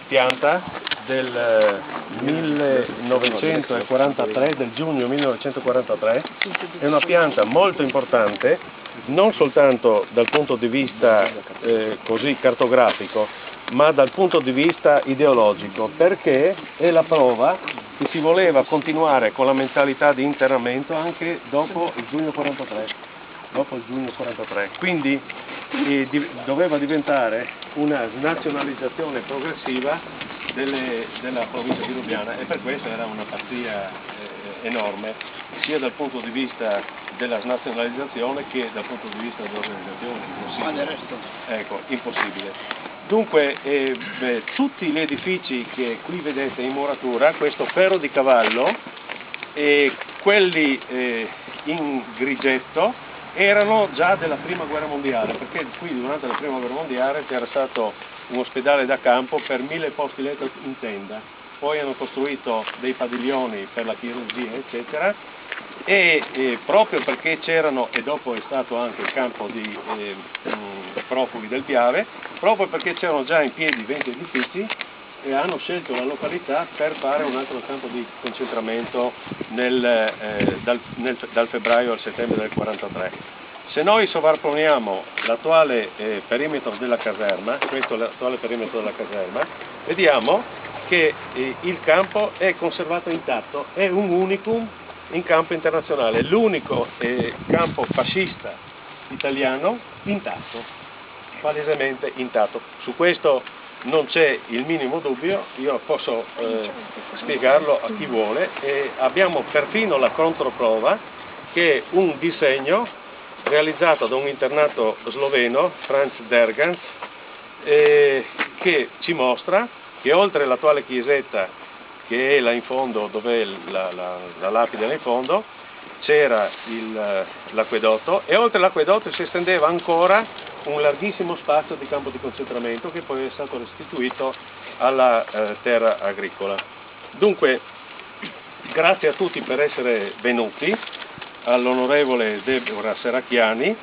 pianta del 1943, del giugno 1943, è una pianta molto importante, non soltanto dal punto di vista così cartografico, ma dal punto di vista ideologico, perché è la prova che si voleva continuare con la mentalità di internamento anche dopo il giugno 43. Quindi doveva diventare una nazionalizzazione progressiva della provincia di Lubiana, e per questo era una pazzia enorme, sia dal punto di vista della snazionalizzazione che dal punto di vista dell'organizzazione. Impossibile. Ecco, impossibile. Dunque, tutti gli edifici che qui vedete in muratura, questo ferro di cavallo e quelli in grigetto, erano già della prima guerra mondiale, perché qui durante la prima guerra mondiale c'era stato un ospedale da campo per 1000 posti letto in tenda, poi hanno costruito dei padiglioni per la chirurgia eccetera, e proprio perché c'erano, e dopo è stato anche il campo di profughi del Piave, proprio perché c'erano già in piedi 20 edifici, e hanno scelto la località per fare un altro campo di concentramento dal febbraio al settembre del 43. Se noi sovrapponiamo l'attuale perimetro della caserma, questo è l'attuale perimetro della caserma, vediamo che il campo è conservato intatto, è un unicum in campo internazionale, l'unico campo fascista italiano intatto, palesemente intatto. Su questo non c'è il minimo dubbio, io posso spiegarlo a chi vuole, e abbiamo perfino la controprova che è un disegno realizzato da un internato sloveno, Franz Dergans, che ci mostra che oltre l'attuale chiesetta, che è là in fondo, dove la lapide là in fondo, c'era l'acquedotto, e oltre l'acquedotto si estendeva ancora un larghissimo spazio di campo di concentramento che poi è stato restituito alla terra agricola. Dunque, grazie a tutti per essere venuti, all'onorevole Deborah Serracchiani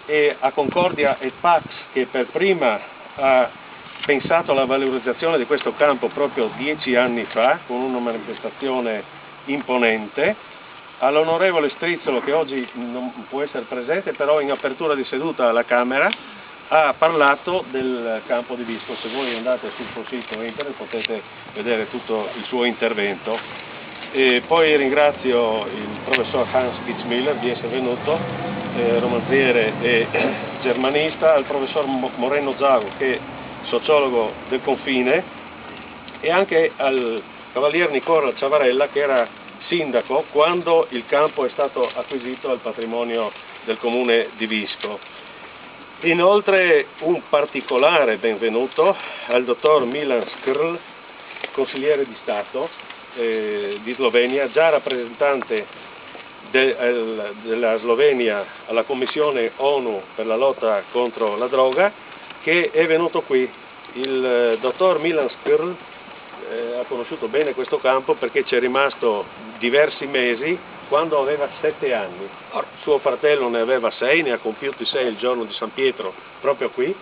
e a Concordia e Pax, che per prima ha pensato alla valorizzazione di questo campo proprio 10 anni fa, con una manifestazione imponente, all'onorevole Strizzolo, che oggi non può essere presente, però in apertura di seduta alla Camera ha parlato del campo di Visco. Se voi andate sul suo sito internet potete vedere tutto il suo intervento. E poi ringrazio il professor Hans Kitzmiller di essere venuto, romanziere e germanista, al professor Moreno Zago, che è sociologo del confine, e anche al cavalier Nicola Ciavarella, che era sindaco quando il campo è stato acquisito al patrimonio del comune di Visco. Inoltre un particolare benvenuto al dottor Milan Škrl, consigliere di Stato di Slovenia, già rappresentante della Slovenia alla Commissione ONU per la lotta contro la droga, che è venuto qui. Il dottor Milan Škrl ha conosciuto bene questo campo perché ci è rimasto diversi mesi quando aveva 7 anni. Suo fratello ne aveva 6, ne ha compiuti 6 il giorno di San Pietro, proprio qui.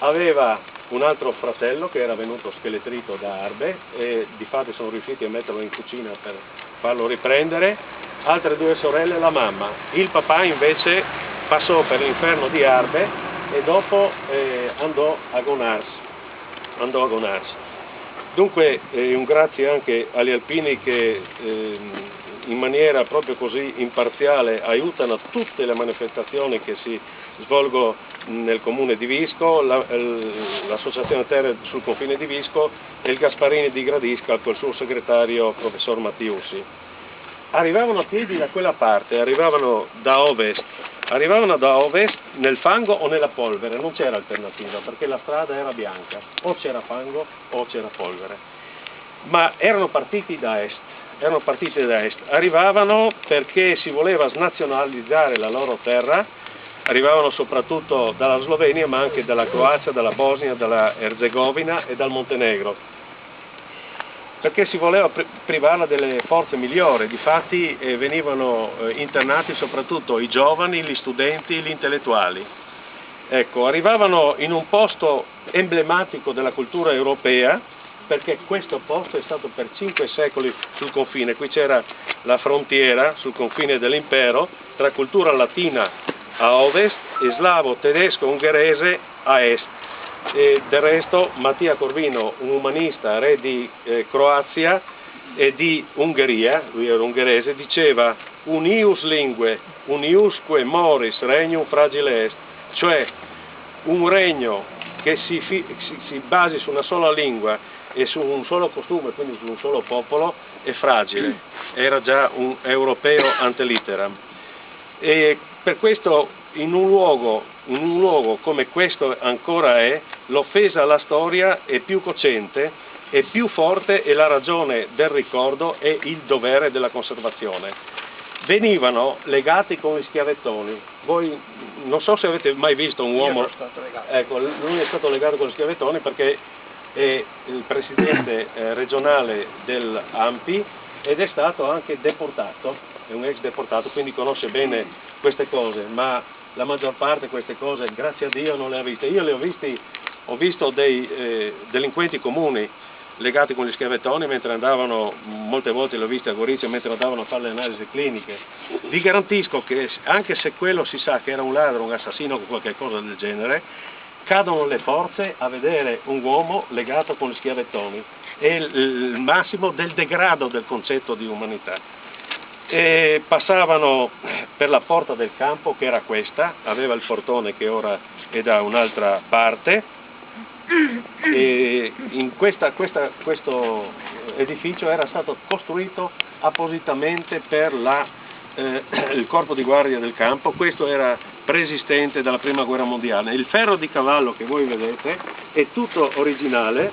Aveva un altro fratello che era venuto scheletrito da Arbe, e difatti sono riusciti a metterlo in cucina per farlo riprendere. Altre 2 sorelle e la mamma. Il papà invece passò per l'inferno di Arbe e dopo andò a Gonars. Dunque un grazie anche agli alpini che in maniera proprio così imparziale aiutano tutte le manifestazioni che si svolgono nel comune di Visco, l'associazione Terre sul confine di Visco e il Gasparini di Gradisca col suo segretario professor Mattiussi. Arrivavano a piedi da quella parte, arrivavano da ovest nel fango o nella polvere, non c'era alternativa perché la strada era bianca, o c'era fango o c'era polvere, ma erano partiti da est, arrivavano perché si voleva snazionalizzare la loro terra, arrivavano soprattutto dalla Slovenia ma anche dalla Croazia, dalla Bosnia, dalla Erzegovina e dal Montenegro, perché si voleva privarla delle forze migliori. Difatti venivano internati soprattutto i giovani, gli studenti, gli intellettuali. Ecco, arrivavano in un posto emblematico della cultura europea, perché questo posto è stato per 5 secoli sul confine. Qui c'era la frontiera sul confine dell'impero tra cultura latina a ovest e slavo, tedesco, ungherese a est. E del resto Mattia Corvino, un umanista, re di Croazia e di Ungheria, lui era ungherese, diceva unius lingue, uniusque moris regnum fragile est, cioè un regno che si basi su una sola lingua e su un solo costume, quindi su un solo popolo, è fragile. Era già un europeo ante litteram. E per questo in un luogo come questo ancora è, l'offesa alla storia è più cocente, è più forte e la ragione del ricordo è il dovere della conservazione. Venivano legati con gli schiavettoni. Voi non so se avete mai visto un uomo, ecco, lui è stato legato con gli schiavettoni perché è il presidente regionale dell'ANPI ed è stato anche deportato, è un ex deportato, quindi conosce bene queste cose, ma la maggior parte di queste cose, grazie a Dio, non le ha viste. Io le ho visto dei delinquenti comuni legati con gli schiavettoni mentre andavano, molte volte l'ho visto a Gorizia, mentre andavano a fare le analisi cliniche. Vi garantisco che anche se quello si sa che era un ladro, un assassino o qualche cosa del genere, cadono le forze a vedere un uomo legato con gli schiavettoni. È il massimo del degrado del concetto di umanità. E passavano per la porta del campo, che era questa, aveva il portone che ora è da un'altra parte, e in questo edificio era stato costruito appositamente per il corpo di guardia del campo. Questo era preesistente dalla prima guerra mondiale. Il ferro di cavallo che voi vedete è tutto originale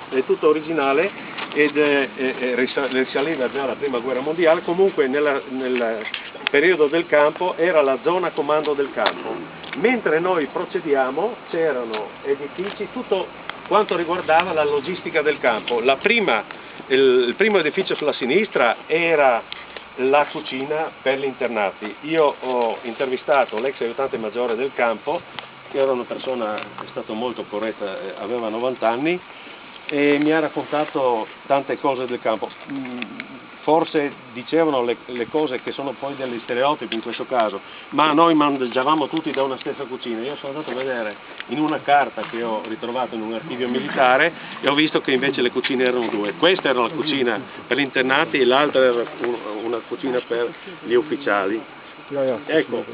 ed risaliva già alla prima guerra mondiale. Comunque nel periodo del campo era la zona comando del campo. Mentre noi procediamo c'erano edifici, tutto quanto riguardava la logistica del campo. Il primo edificio sulla sinistra era la cucina per gli internati. Io ho intervistato l'ex aiutante maggiore del campo, che era una persona, è stato molto corretta, aveva 90 anni, e mi ha raccontato tante cose del campo. Forse dicevano le cose che sono poi degli stereotipi in questo caso, ma noi mangiavamo tutti da una stessa cucina. Io sono andato a vedere in una carta che ho ritrovato in un archivio militare e ho visto che invece le cucine erano due. Questa era la cucina per gli internati e l'altra era una cucina per gli ufficiali. Ecco.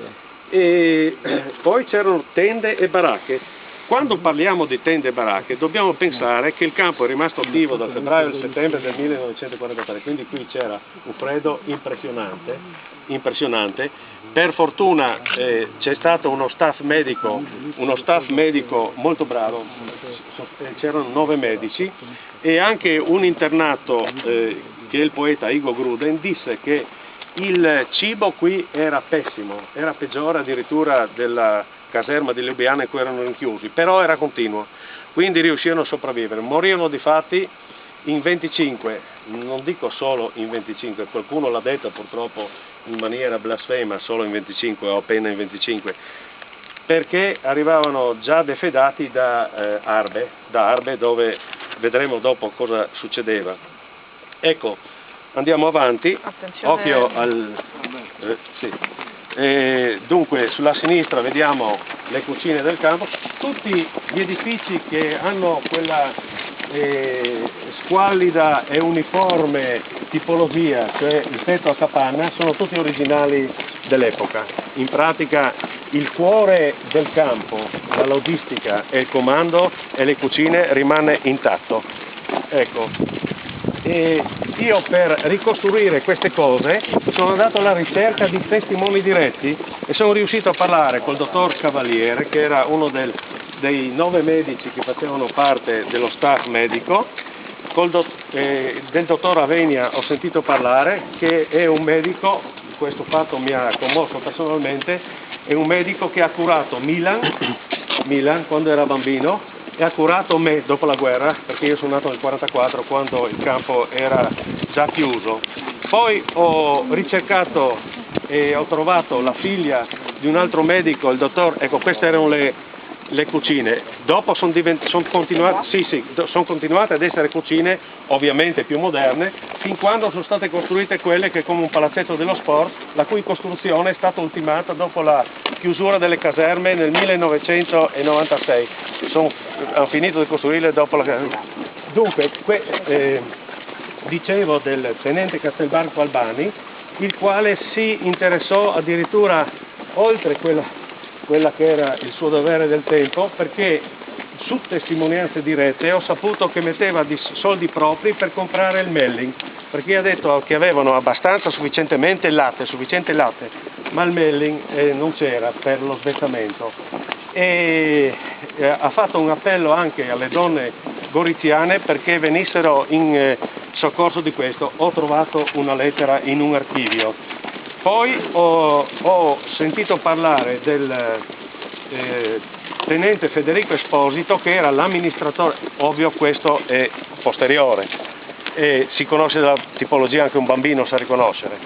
E poi c'erano tende e baracche. Quando parliamo di tende e baracche dobbiamo pensare che il campo è rimasto attivo dal febbraio al settembre del 1943, quindi qui c'era un freddo impressionante. Per fortuna c'è stato uno staff medico molto bravo, c'erano 9 medici e anche un internato che il poeta Igor Gruden disse che il cibo qui era pessimo, era peggiore addirittura della caserma di Lubiana in cui erano rinchiusi, però era continuo, quindi riuscirono a sopravvivere. Morirono di fatti in 25, non dico solo in 25, qualcuno l'ha detto purtroppo in maniera blasfema, solo in 25 o appena in 25, perché arrivavano già defedati da Arbe, dove vedremo dopo cosa succedeva. Ecco, andiamo avanti. Attenzione. Occhio al... sì. Dunque sulla sinistra vediamo le cucine del campo, tutti gli edifici che hanno quella squallida e uniforme tipologia, cioè il tetto a capanna, sono tutti originali dell'epoca. In pratica il cuore del campo, la logistica e il comando e le cucine rimane intatto. Ecco. E io per ricostruire queste cose sono andato alla ricerca di testimoni diretti e sono riuscito a parlare col dottor Cavaliere, che era uno dei 9 medici che facevano parte dello staff medico. Del dottor Avenia ho sentito parlare, che è un medico, questo fatto mi ha commosso personalmente, è un medico che ha curato Milan quando era bambino e ha curato me dopo la guerra, perché io sono nato nel 1944 quando il campo era già chiuso. Poi ho ricercato e ho trovato la figlia di un altro medico, il dottor, ecco queste erano le le cucine. Dopo sono continuate ad essere cucine, ovviamente più moderne, fin quando sono state costruite quelle che come un palazzetto dello sport, la cui costruzione è stata ultimata dopo la chiusura delle caserme nel 1996. Hanno finito di costruirle dopo la... Dunque, dicevo del tenente Castelbarco Albani, il quale si interessò addirittura oltre quella che era il suo dovere del tempo, perché su testimonianze dirette ho saputo che metteva soldi propri per comprare il Melling, perché ha detto che avevano sufficiente latte, ma il Melling non c'era per lo svezzamento. E ha fatto un appello anche alle donne goriziane perché venissero in soccorso di questo. Ho trovato una lettera in un archivio. Poi ho sentito parlare del tenente Federico Esposito, che era l'amministratore. Ovvio, questo è posteriore e si conosce dalla tipologia, anche un bambino sa riconoscere,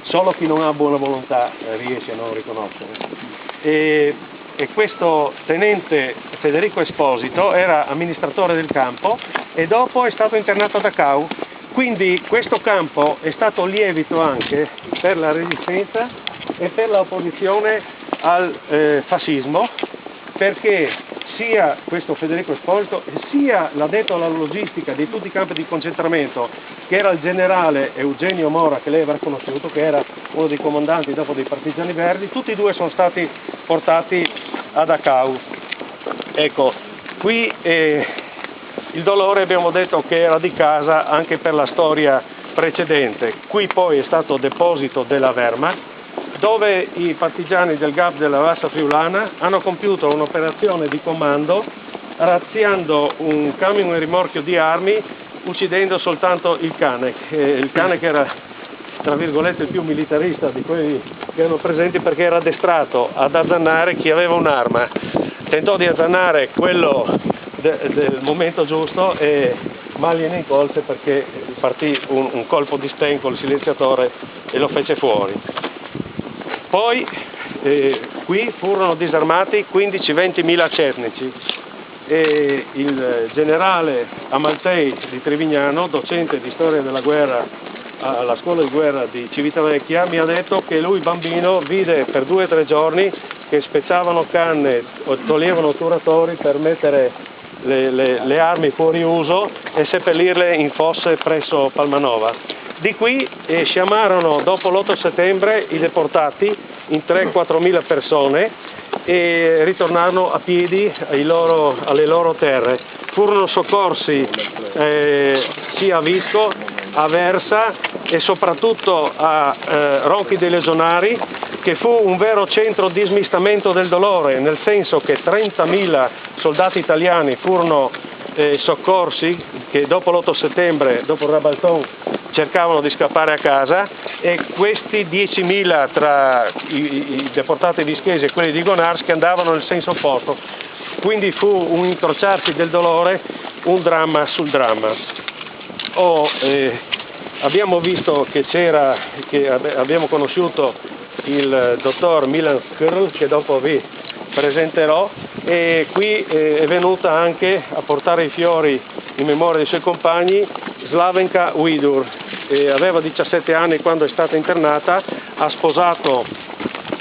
solo chi non ha buona volontà riesce a non riconoscere. E questo tenente Federico Esposito era amministratore del campo e dopo è stato internato a Dachau. Quindi questo campo è stato lievito anche per la resistenza e per l'opposizione al fascismo, perché sia questo Federico Esposito sia l'addetto alla logistica di tutti i campi di concentramento, che era il generale Eugenio Mora, che lei avrà conosciuto, che era uno dei comandanti dopo dei partigiani verdi, tutti e due sono stati portati a Dachau. Ecco, qui il dolore abbiamo detto che era di casa anche per la storia precedente. Qui poi è stato deposito della Wehrmacht, dove i partigiani del GAP della Bassa Friulana hanno compiuto un'operazione di comando razziando un camion e rimorchio di armi, uccidendo soltanto il cane che era, tra virgolette, il più militarista di quelli che erano presenti, perché era addestrato ad azzannare chi aveva un'arma. Tentò di azzannare quello del momento giusto e mal gliene incolse, perché partì un colpo di Sten col silenziatore e lo fece fuori. Poi qui furono disarmati 15-20 mila cetnici e il generale Amaltei di Trevignano, docente di storia della guerra alla scuola di guerra di Civitavecchia, mi ha detto che lui bambino vide per 2 o 3 giorni che spezzavano canne o toglievano otturatori per mettere le armi fuori uso e seppellirle in fosse presso Palmanova. Di qui sciamarono dopo l'8 settembre i deportati in 3-4 mila persone e ritornarono a piedi alle loro terre. Furono soccorsi sia a Visco, a Versa e soprattutto a Ronchi dei Legionari, che fu un vero centro di smistamento del dolore, nel senso che 30.000 soldati italiani furono soccorsi, che dopo l'8 settembre, dopo il Rabalton, cercavano di scappare a casa, e questi 10.000 tra i deportati vischesi e quelli di Gonars che andavano nel senso opposto. Quindi fu un incrociarsi del dolore, un dramma sul dramma. Abbiamo visto che abbiamo conosciuto il dottor Milan Skrl, che dopo vi presenterò, e qui è venuta anche a portare i fiori in memoria dei suoi compagni Slavenka Uidur. Aveva 17 anni quando è stata internata, ha sposato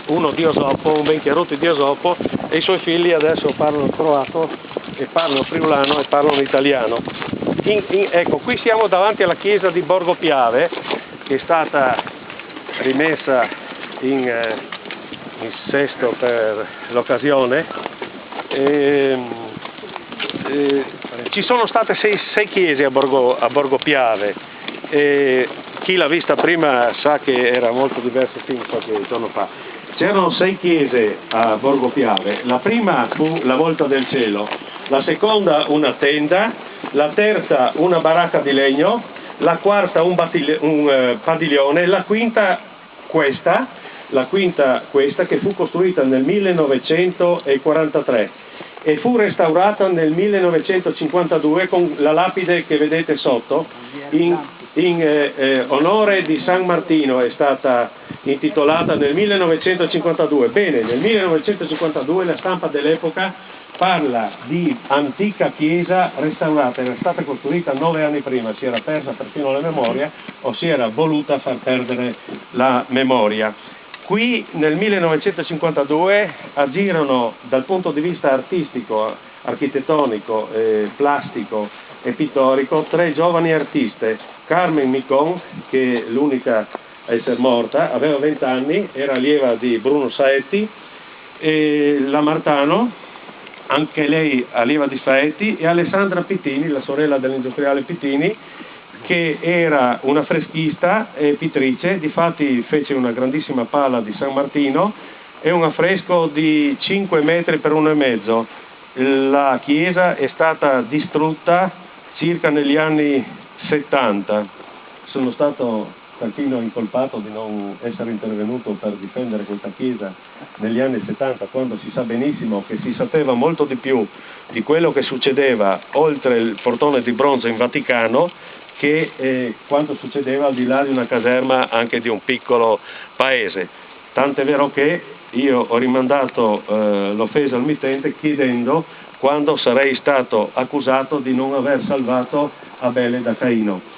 uno di Osopo, un Benchiaruti di Osopo, e i suoi figli adesso parlano croato e parlano friulano e parlano italiano. Ecco, qui siamo davanti alla chiesa di Borgo Piave, che è stata rimessa in sesto per l'occasione. Ci sono state sei chiese a Borgo Piave. Chi l'ha vista prima sa che era molto diverso fin qualche giorno fa. C'erano 6 chiese a Borgo Piave. La prima fu la Volta del Cielo, la seconda una tenda, la terza una baracca di legno, la quarta un padiglione, la quinta questa che fu costruita nel 1943 e fu restaurata nel 1952 con la lapide che vedete sotto, in onore di San Martino è stata intitolata nel 1952. Bene, nel 1952 la stampa dell'epoca parla di antica chiesa restaurata, era stata costruita 9 anni prima, si era persa perfino la memoria o si era voluta far perdere la memoria. Qui nel 1952 agirono dal punto di vista artistico, architettonico, plastico e pittorico 3 giovani artiste. Carmen Micon, che è l'unica a essere morta, aveva 20 anni, era allieva di Bruno Saetti, e la Martano, anche lei allieva di Saetti, e Alessandra Pittini, la sorella dell'industriale Pittini, che era una freschista e pittrice. Difatti fece una grandissima pala di San Martino e un affresco di 5 metri per 1,5. La chiesa è stata distrutta circa negli anni 70. Sono stato perfino incolpato di non essere intervenuto per difendere questa chiesa negli anni 70, quando si sa benissimo che si sapeva molto di più di quello che succedeva oltre il portone di bronzo in Vaticano che quanto succedeva al di là di una caserma anche di un piccolo paese. Tant'è vero che io ho rimandato l'offesa al mittente chiedendo quando sarei stato accusato di non aver salvato Abele da Caino.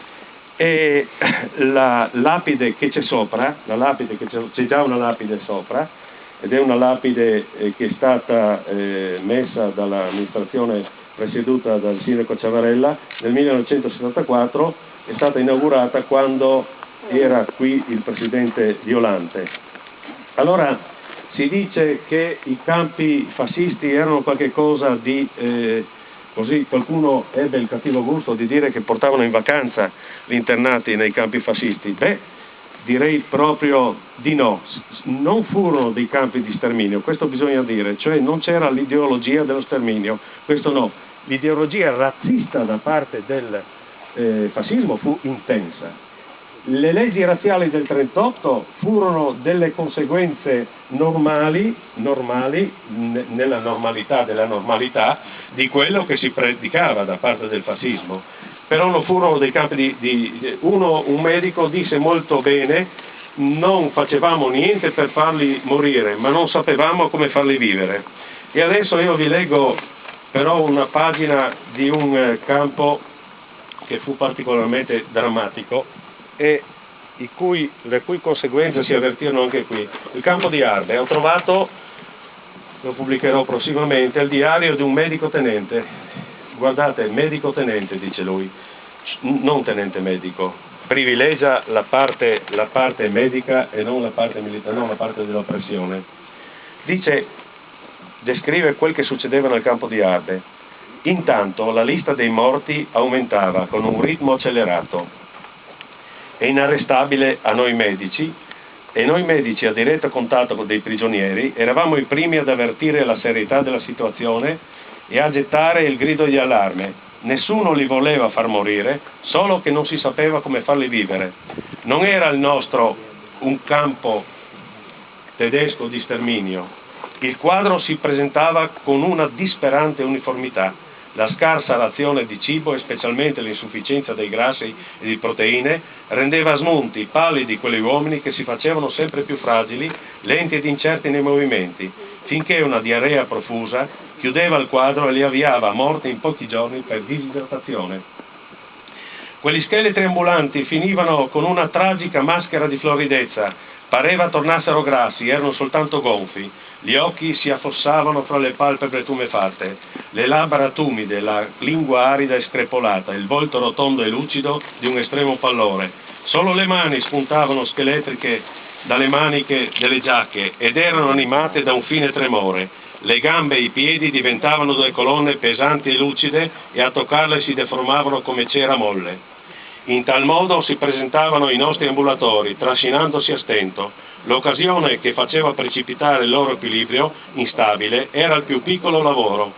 E la lapide che c'è sopra, c'è già una lapide sopra, ed è una lapide che è stata messa dall'amministrazione presieduta dal sindaco Ciavarella nel 1974, è stata inaugurata quando era qui il presidente Violante. Allora si dice che i campi fascisti erano qualche cosa di... così qualcuno ebbe il cattivo gusto di dire che portavano in vacanza gli internati nei campi fascisti. Beh, direi proprio di no. Non furono dei campi di sterminio, questo bisogna dire, cioè non c'era l'ideologia dello sterminio, questo no. L'ideologia razzista da parte del fascismo fu intensa. Le leggi razziali del 1938 furono delle conseguenze normali, nella normalità della normalità, di quello che si predicava da parte del fascismo. Però non furono dei campi un medico disse molto bene: non facevamo niente per farli morire, ma non sapevamo come farli vivere. E adesso io vi leggo però una pagina di un campo che fu particolarmente drammatico e le cui conseguenze si avvertirono anche qui. Il campo di Arbe. Ho trovato, lo pubblicherò prossimamente, il diario di un medico tenente. Guardate, medico tenente, dice lui, non tenente medico, privilegia la parte medica e non la parte militare, non la parte dell'oppressione. Descrive quel che succedeva nel campo di Arbe. Intanto la lista dei morti aumentava con un ritmo accelerato e inarrestabile a noi medici, e noi medici a diretto contatto con dei prigionieri eravamo i primi ad avvertire la serietà della situazione e a gettare il grido di allarme. Nessuno li voleva far morire, solo che non si sapeva come farli vivere. Non era il nostro un campo tedesco di sterminio. Il quadro si presentava con una disperante uniformità. La scarsa razione di cibo e specialmente l'insufficienza dei grassi e di proteine rendeva smunti, pallidi quegli uomini che si facevano sempre più fragili, lenti ed incerti nei movimenti, finché una diarrea profusa chiudeva il quadro e li avviava a morte in pochi giorni per disidratazione. Quegli scheletri ambulanti finivano con una tragica maschera di floridezza, pareva tornassero grassi, erano soltanto gonfi. Gli occhi si affossavano fra le palpebre tumefatte, le labbra tumide, la lingua arida e screpolata, il volto rotondo e lucido di un estremo pallore. Solo le mani spuntavano scheletriche dalle maniche delle giacche ed erano animate da un fine tremore. Le gambe e i piedi diventavano due colonne pesanti e lucide e a toccarle si deformavano come cera molle. In tal modo si presentavano i nostri ambulatori, trascinandosi a stento. L'occasione che faceva precipitare il loro equilibrio instabile era il più piccolo lavoro.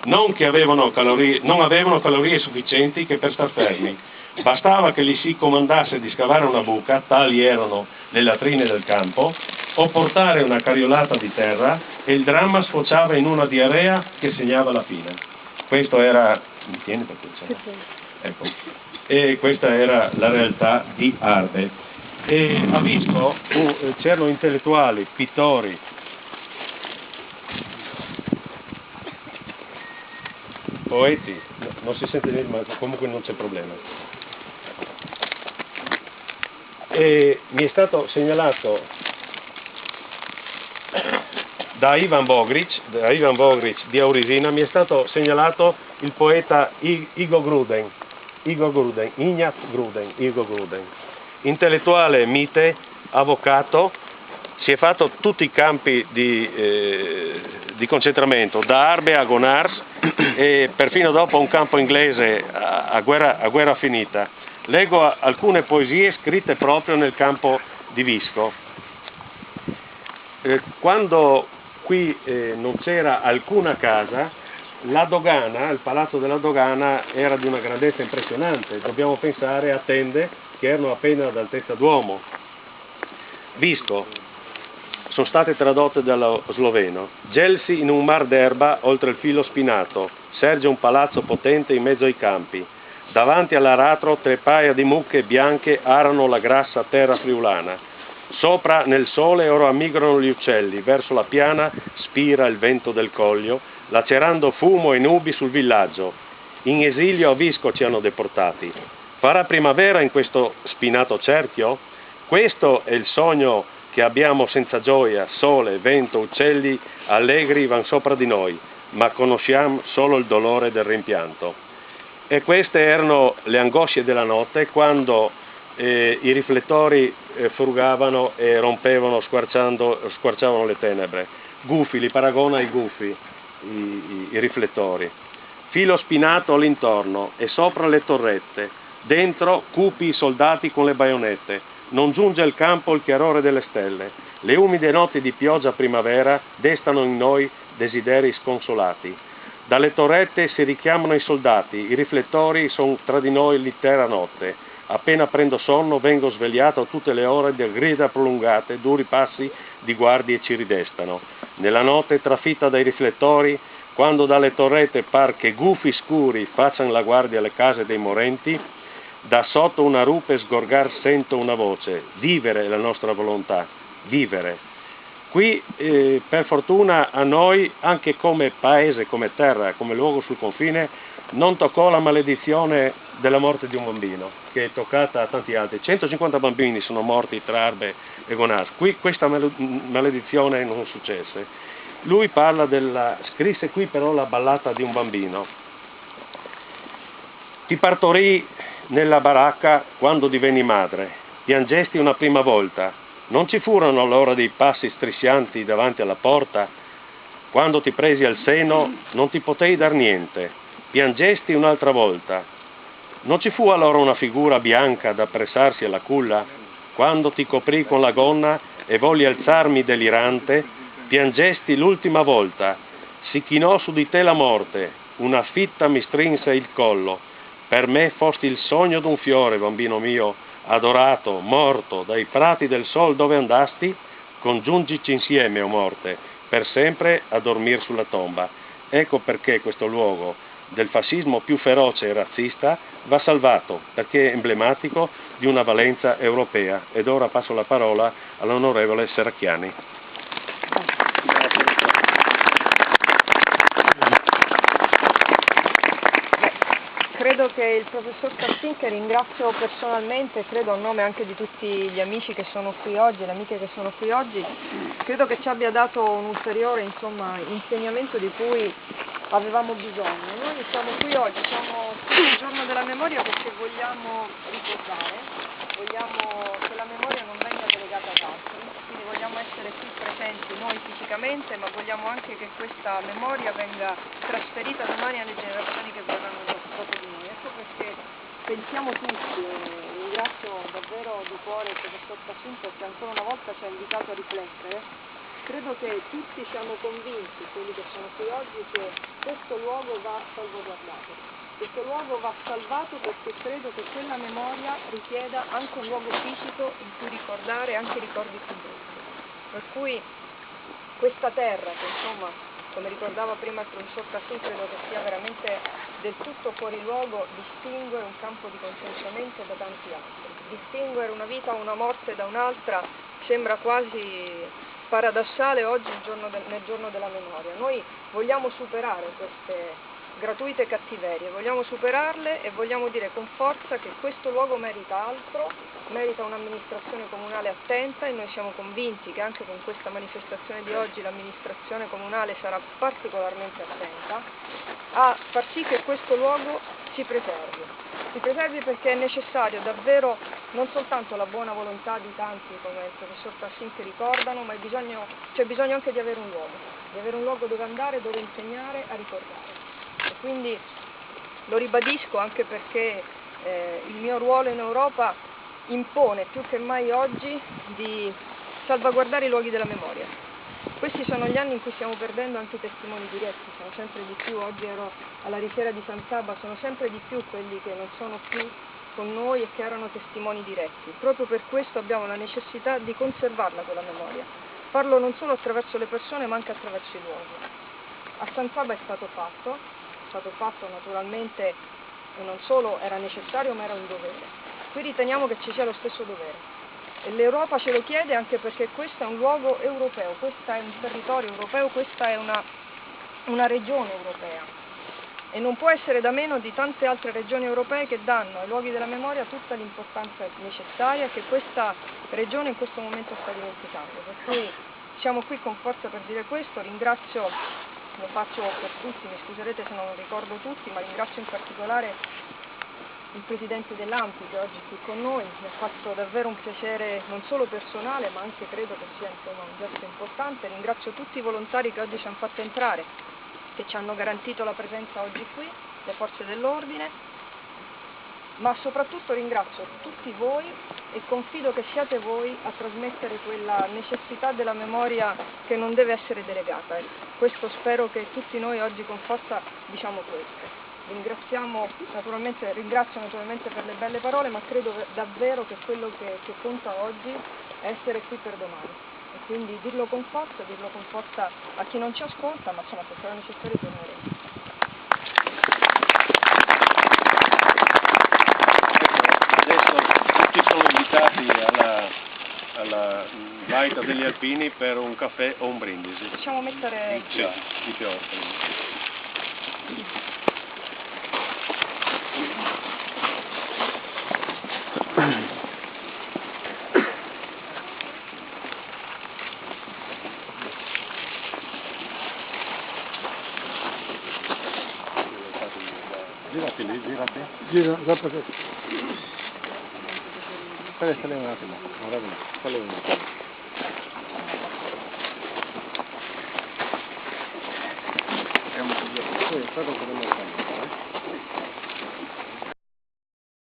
Non avevano calorie sufficienti che per star fermi. Bastava che gli si comandasse di scavare una buca, tali erano le latrine del campo, o portare una cariolata di terra e il dramma sfociava in una diarrea che segnava la fine. Questo era... Mi tieni perché c'è? Ecco. E questa era la realtà di Arbe. E ha visto, c'erano intellettuali, pittori, poeti, non si sente niente, ma comunque non c'è problema. E mi è stato segnalato da Ivan Bogric di Aurisina, mi è stato segnalato il poeta Igor Gruden, Ignaz Gruden, intellettuale mite, avvocato, si è fatto tutti i campi di concentramento, da Arbe a Gonars e perfino dopo un campo inglese a guerra finita. Leggo alcune poesie scritte proprio nel campo di Visco. Quando qui non c'era alcuna casa, la dogana, il palazzo della dogana era di una grandezza impressionante, dobbiamo pensare a tende che erano appena d'altezza d'uomo. Visco, sono state tradotte dallo sloveno. Gelsi in un mar d'erba oltre il filo spinato, serge un palazzo potente in mezzo ai campi. Davanti all'aratro 3 paia di mucche bianche arano la grassa terra friulana. Sopra nel sole ora migrano gli uccelli, verso la piana spira il vento del Coglio, lacerando fumo e nubi sul villaggio. In esilio a Visco ci hanno deportati. Farà primavera in questo spinato cerchio? Questo è il sogno che abbiamo senza gioia, sole, vento, uccelli allegri van sopra di noi, ma conosciamo solo il dolore del rimpianto. E queste erano le angosce della notte quando i riflettori frugavano e rompevano, squarciavano le tenebre. Gufi, li paragona ai gufi, i riflettori. Filo spinato all'intorno e sopra le torrette, dentro cupi i soldati con le baionette. Non giunge al campo il chiarore delle stelle. Le umide notti di pioggia primavera destano in noi desideri sconsolati. Dalle torrette si richiamano i soldati, i riflettori sono tra di noi l'intera notte. Appena prendo sonno vengo svegliato tutte le ore da grida prolungate, duri passi di guardie ci ridestano. Nella notte trafitta dai riflettori, quando dalle torrette par che gufi scuri facciano la guardia alle case dei morenti, da sotto una rupe sgorgar sento una voce: vivere è la nostra volontà, vivere. Qui per fortuna a noi, anche come paese, come terra, come luogo sul confine, non toccò la maledizione della morte di un bambino, che è toccata a tanti altri. 150 bambini sono morti tra Arbe e Gonars. Qui questa maledizione non successe. Lui scrisse qui però la ballata di un bambino. Ti partorì nella baracca quando divenni madre, piangesti una prima volta. Non ci furono allora dei passi striscianti davanti alla porta? Quando ti presi al seno non ti potei dar niente, piangesti un'altra volta. Non ci fu allora una figura bianca da pressarsi alla culla? Quando ti coprì con la gonna e volli alzarmi delirante, piangesti l'ultima volta. Si chinò su di te la morte, una fitta mi strinse il collo. Per me fosti il sogno d'un fiore, bambino mio, adorato, morto, dai prati del sol dove andasti, congiungici insieme, o morte, per sempre a dormir sulla tomba. Ecco perché questo luogo del fascismo più feroce e razzista va salvato, perché è emblematico di una valenza europea. Ed ora passo la parola all'onorevole Serracchiani. Credo che il professor Cassin, che ringrazio personalmente, credo a nome anche di tutti gli amici che sono qui oggi, le amiche che sono qui oggi, credo che ci abbia dato un ulteriore insegnamento di cui avevamo bisogno. Noi siamo qui oggi, siamo il giorno della memoria perché vogliamo ricordare, vogliamo che la memoria non venga delegata ad altri, quindi vogliamo essere qui presenti noi fisicamente, ma vogliamo anche che questa memoria venga trasferita domani alle generazioni che verranno dopo di noi. Ecco perché pensiamo tutti, e ringrazio davvero di cuore il professor Cassin perché ancora una volta ci ha invitato a riflettere. Credo che tutti siamo convinti, quelli che sono qui oggi, che questo luogo va salvaguardato. Questo luogo va salvato perché credo che quella memoria richieda anche un luogo fisico in cui ricordare anche i ricordi più belli. Per cui questa terra, che insomma, come ricordava prima il professor Cassin, credo che sia veramente del tutto fuori luogo distinguere un campo di concentramento da tanti altri. Distinguere una vita o una morte da un'altra sembra quasi paradossale oggi nel giorno della memoria. Noi vogliamo superare queste gratuite cattiverie, vogliamo superarle e vogliamo dire con forza che questo luogo merita altro, merita un'amministrazione comunale attenta, e noi siamo convinti che anche con questa manifestazione di oggi l'amministrazione comunale sarà particolarmente attenta a far sì che questo luogo si preservi perché è necessario davvero non soltanto la buona volontà di tanti come il professor Tassin che ricordano, ma c'è bisogno anche di avere un luogo dove andare, dove insegnare, a ricordare. E quindi lo ribadisco anche perché il mio ruolo in Europa impone più che mai oggi di salvaguardare i luoghi della memoria. Questi sono gli anni in cui stiamo perdendo anche i testimoni diretti, sono sempre di più, oggi ero alla richiera di San Saba, sono sempre di più quelli che non sono più con noi e che erano testimoni diretti. Proprio per questo abbiamo la necessità di conservarla quella memoria. Farlo non solo attraverso le persone ma anche attraverso i luoghi. A San Saba è stato fatto naturalmente e non solo era necessario ma era un dovere. Qui riteniamo che ci sia lo stesso dovere. E l'Europa ce lo chiede anche perché questo è un luogo europeo, questo è un territorio europeo, questa è una regione europea e non può essere da meno di tante altre regioni europee che danno ai luoghi della memoria tutta l'importanza necessaria che questa regione in questo momento sta dimenticando. Per cui siamo qui con forza per dire questo, ringrazio, lo faccio per tutti, mi scuserete se non lo ricordo tutti, ma ringrazio in particolare il Presidente dell'ANPI che oggi è qui con noi, mi ha fatto davvero un piacere non solo personale ma anche credo che sia un gesto importante. Ringrazio tutti i volontari che oggi ci hanno fatto entrare, che ci hanno garantito la presenza oggi qui, le forze dell'ordine, ma soprattutto ringrazio tutti voi e confido che siate voi a trasmettere quella necessità della memoria che non deve essere delegata. Questo spero che tutti noi oggi con forza diciamo questo. Ringrazio naturalmente per le belle parole, ma credo davvero che quello che conta oggi è essere qui per domani. E quindi dirlo con forza a chi non ci ascolta, ma insomma se sarà necessario torneremo. Adesso tutti sono invitati alla baita degli Alpini per un caffè o un brindisi. Possiamo mettere... Sì, di Piotr. Girati lì, girati. Gira, dopo che... Sali un attimo, sali un attimo. È un po' di... Sì, però potremmo fare.